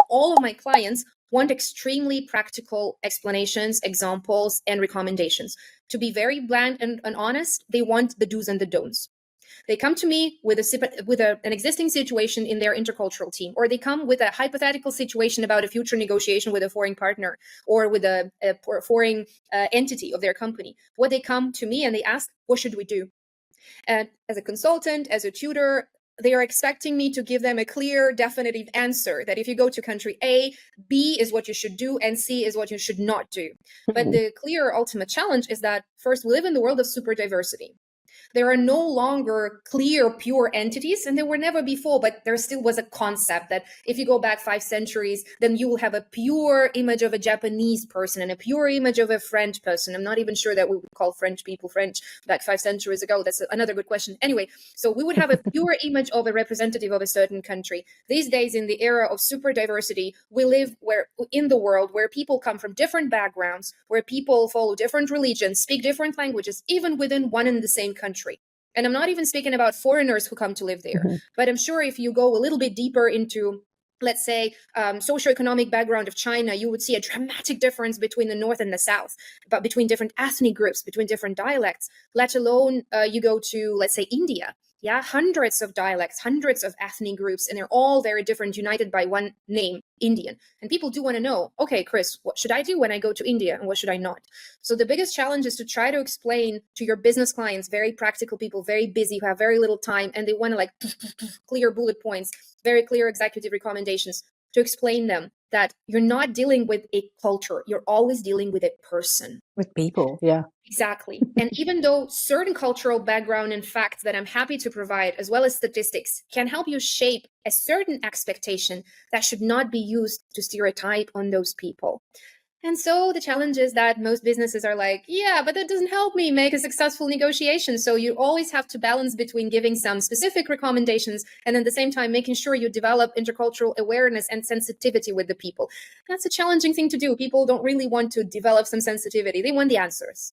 all of my clients want extremely practical explanations, examples, and recommendations. To be very blunt and honest, they want the do's and the don'ts. They come to me with an existing situation in their intercultural team, or they come with a hypothetical situation about a future negotiation with a foreign partner or with a foreign entity of their company. What they come to me and they ask, what should we do? And as a consultant, as a tutor, they are expecting me to give them a clear, definitive answer that if you go to country A, B is what you should do, and C is what you should not do. But the clear ultimate challenge is that, first, we live in the world of super diversity. There are no longer clear, pure entities, and there were never before, but there still was a concept that if you go back 5 centuries, then you will have a pure image of a Japanese person and a pure image of a French person. I'm not even sure that we would call French people French back 5 centuries ago. That's another good question. Anyway, so we would have a pure image of a representative of a certain country. These days, in the era of super diversity, we live in the world where people come from different backgrounds, where people follow different religions, speak different languages, even within one and the same country. And I'm not even speaking about foreigners who come to live there, but I'm sure if you go a little bit deeper into, let's say, socioeconomic background of China, you would see a dramatic difference between the North and the South, but between different ethnic groups, between different dialects, let alone you go to, let's say, India. Yeah, hundreds of dialects, hundreds of ethnic groups, and they're all very different, united by one name, Indian. And people do want to know, okay, Chris, what should I do when I go to India and what should I not? So the biggest challenge is to try to explain to your business clients, very practical people, very busy, who have very little time, and they want to like clear bullet points, very clear executive recommendations, to explain them that you're not dealing with a culture, you're always dealing with a person. With people, yeah. Exactly. And even though certain cultural background and facts that I'm happy to provide, as well as statistics, can help you shape a certain expectation, that should not be used to stereotype on those people. And so the challenge is that most businesses are like, yeah, but that doesn't help me make a successful negotiation. So you always have to balance between giving some specific recommendations and at the same time making sure you develop intercultural awareness and sensitivity with the people. That's a challenging thing to do. People don't really want to develop some sensitivity. They want the answers.